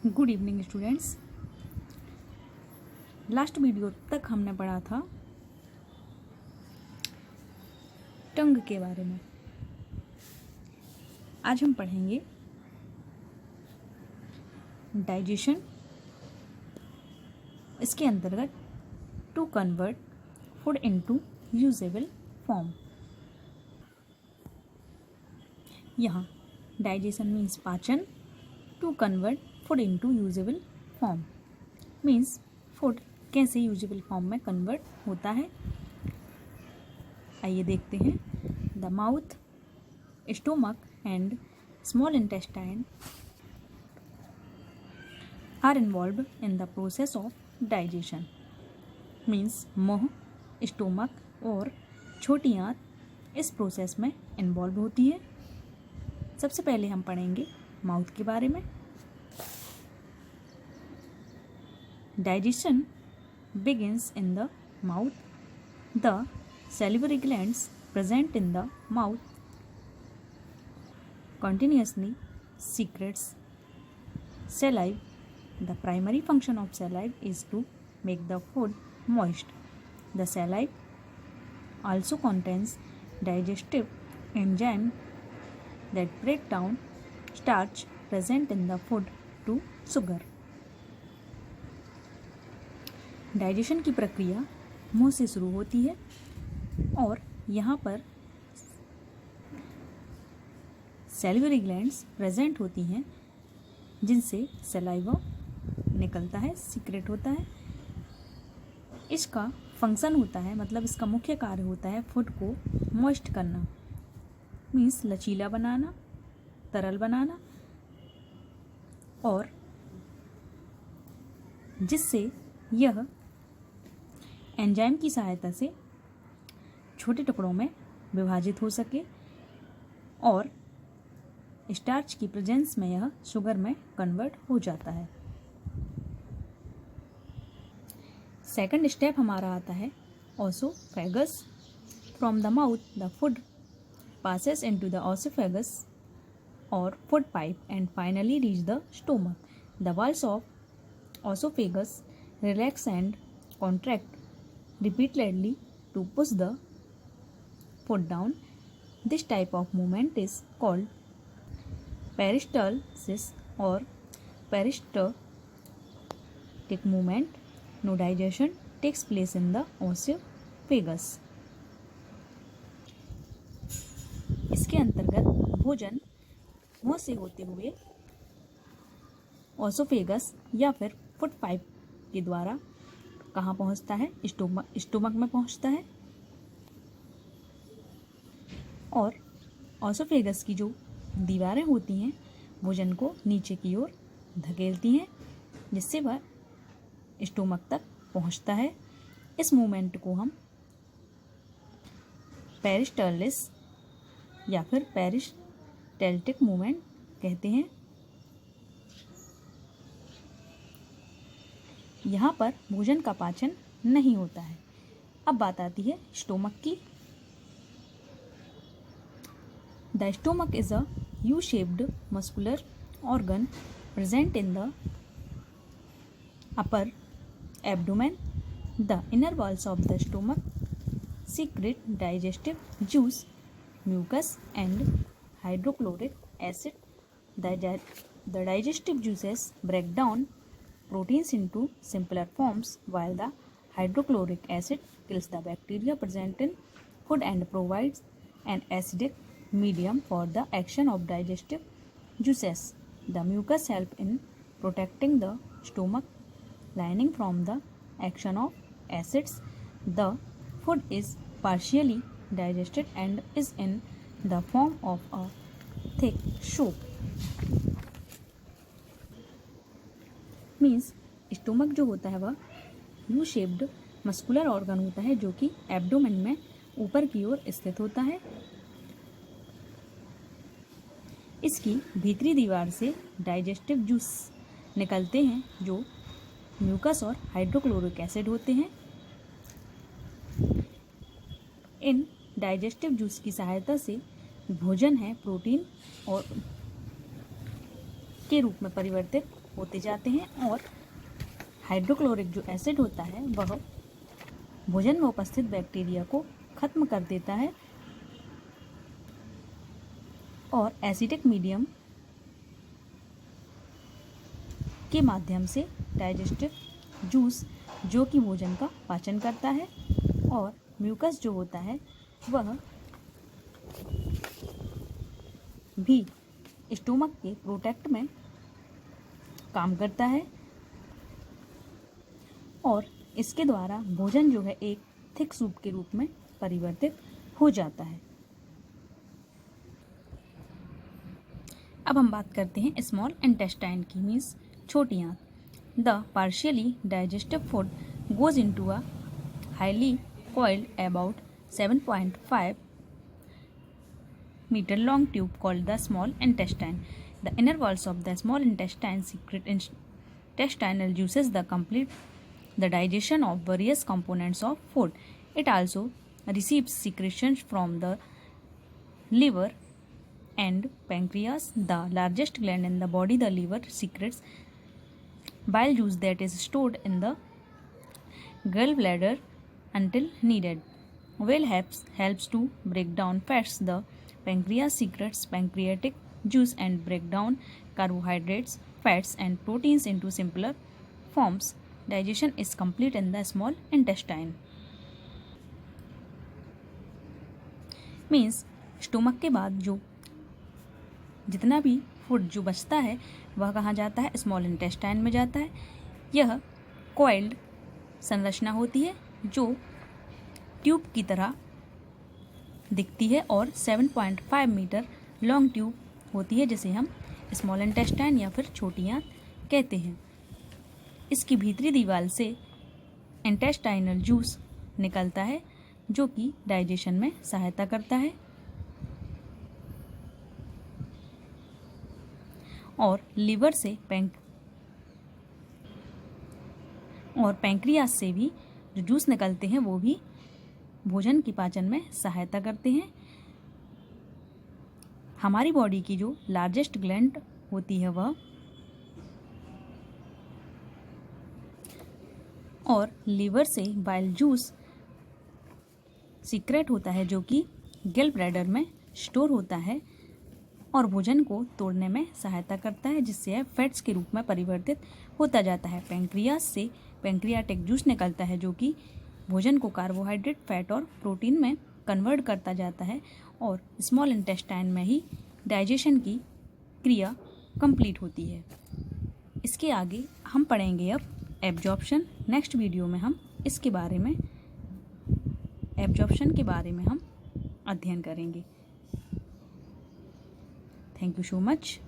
Good evening students. Last video तक हमने पढ़ा था टंग के बारे में। आज हम पढ़ेंगे डाइजेशन। इसके अंतर्गत to convert food into usable form. यहाँ डाइजेशन मीन्स पाचन, to convert food into usable form means food कैसे यूजेबल फॉर्म में कन्वर्ट होता है। आइए देखते हैं। The mouth, stomach and small intestine are involved in the process of digestion means मुंह, स्टोमक और छोटी आंत इस प्रोसेस में इन्वॉल्व होती है। सबसे पहले हम पढ़ेंगे माउथ के बारे में। Digestion begins in the mouth. The salivary glands present in the mouth continuously secretes saliva. The primary function of saliva is to make the food moist. The saliva also contains digestive enzyme that break down starch present in the food to sugar. Digestion की प्रक्रिया मुंह से शुरू होती है और यहाँ पर सैलिवरी ग्लैंड्स प्रेजेंट होती हैं जिनसे सलाइवा निकलता है, सीक्रेट होता है। इसका फंक्शन होता है, मतलब इसका मुख्य कार्य होता है फूड को मॉइस्ट करना मीन्स लचीला बनाना, तरल बनाना, और जिससे यह एंजाइम की सहायता से छोटे टुकड़ों में विभाजित हो सके और स्टार्च की प्रेजेंस में यह शुगर में कन्वर्ट हो जाता है। सेकंड स्टेप हमारा आता है oesophagus. From the mouth the food passes into the esophagus or food pipe and finally reach the stomach. The walls of esophagus relax and contract repeatedly to push the food down. This type of movement is called peristalsis or peristaltic movement. No digestion takes place in the esophagus. इसके अंतर्गत भोजन मुंह से होते हुए oesophagus या फिर food pipe के द्वारा कहाँ पहुँचता है? स्टोमक में पहुँचता है। और ओसोफेगस की जो दीवारें होती हैं भोजन को नीचे की ओर धकेलती हैं जिससे वह स्टोमक तक पहुँचता है। इस मूवमेंट को हम पेरिस्टालिस या फिर पेरिस्टाल्टिक मूवमेंट कहते हैं। यहाँ पर भोजन का पाचन नहीं होता है। अब बात आती है स्टोमक की। The stomach is a U shaped muscular organ present in the upper abdomen. The inner walls of the stomach secrete digestive juice, mucus and hydrochloric acid. The digestive juices break down proteins into simpler forms while the hydrochloric acid kills the bacteria present in food and provides an acidic medium for the action of digestive juices. The mucus help in protecting the stomach lining from the action of acids. The food is partially digested and is in the form of a thick soup. Means stomach जो होता है वह U shaped muscular organ होता है जो कि abdomen में ऊपर की ओर स्थित होता है। इसकी भीतरी दीवार से डाइजेस्टिव जूस निकलते हैं जो म्यूकस और हाइड्रोक्लोरिक एसिड होते हैं। इन डाइजेस्टिव जूस की सहायता से भोजन है प्रोटीन और के रूप में परिवर्तित होते जाते हैं और हाइड्रोक्लोरिक जो एसिड होता है वह भोजन में उपस्थित बैक्टीरिया को खत्म कर देता है और एसिडिक मीडियम के माध्यम से डाइजेस्टिव जूस जो कि भोजन का पाचन करता है और म्यूकस जो होता है वह भी स्टोमक के प्रोटेक्ट में काम करता है और इसके द्वारा भोजन जो है एक थिक सूप के रूप में परिवर्तित हो जाता है। अब हम बात करते हैं स्मॉल इंटेस्टाइन की, मीन्स छोटी आंत। The partially digestive food goes into a highly coiled about 7.5 meter long tube called the small intestine. The inner walls of the small intestine secrete intestinal juices that complete the digestion of various components of food. It also receives secretions from the liver and pancreas, the largest gland in the body. The liver secretes bile juice that is stored in the gallbladder until needed. Bile helps to break down fats. The pancreas secretes pancreatic juice and break down carbohydrates, fats and proteins into simpler forms. Digestion is complete in the small intestine. Means stomach के बाद जो जितना भी food जो बचता है वह कहाँ जाता है? स्मॉल इंटेस्टाइन में जाता है। यह कॉइल्ड संरचना होती है जो ट्यूब की तरह दिखती है और 7.5 मीटर लॉन्ग ट्यूब होती है जिसे हम स्मॉल इंटेस्टाइन या फिर छोटी आंत कहते हैं। इसकी भीतरी दीवार से इंटेस्टाइनल जूस निकलता है जो कि डाइजेशन में सहायता करता है और लिवर से पैंक्रियास से भी जो जूस निकलते हैं वो भी भोजन की पाचन में सहायता करते हैं। हमारी बॉडी की जो लार्जेस्ट ग्लैंड होती है वह और लिवर से बाइल जूस सीक्रेट होता है जो कि गैल ब्लैडर में स्टोर होता है और भोजन को तोड़ने में सहायता करता है जिससे यह फैट्स के रूप में परिवर्तित होता जाता है। पैंक्रियास से पैंक्रियाटिक जूस निकलता है जो कि भोजन को कार्बोहाइड्रेट, फैट और प्रोटीन में कन्वर्ट करता जाता है और स्मॉल इंटेस्टाइन में ही डाइजेशन की क्रिया कंप्लीट होती है। इसके आगे हम पढ़ेंगे अब एब्जॉर्प्शन। नेक्स्ट वीडियो में हम इसके बारे में एब्जॉर्प्शन के बारे में हम अध्ययन करेंगे। Thank you so much.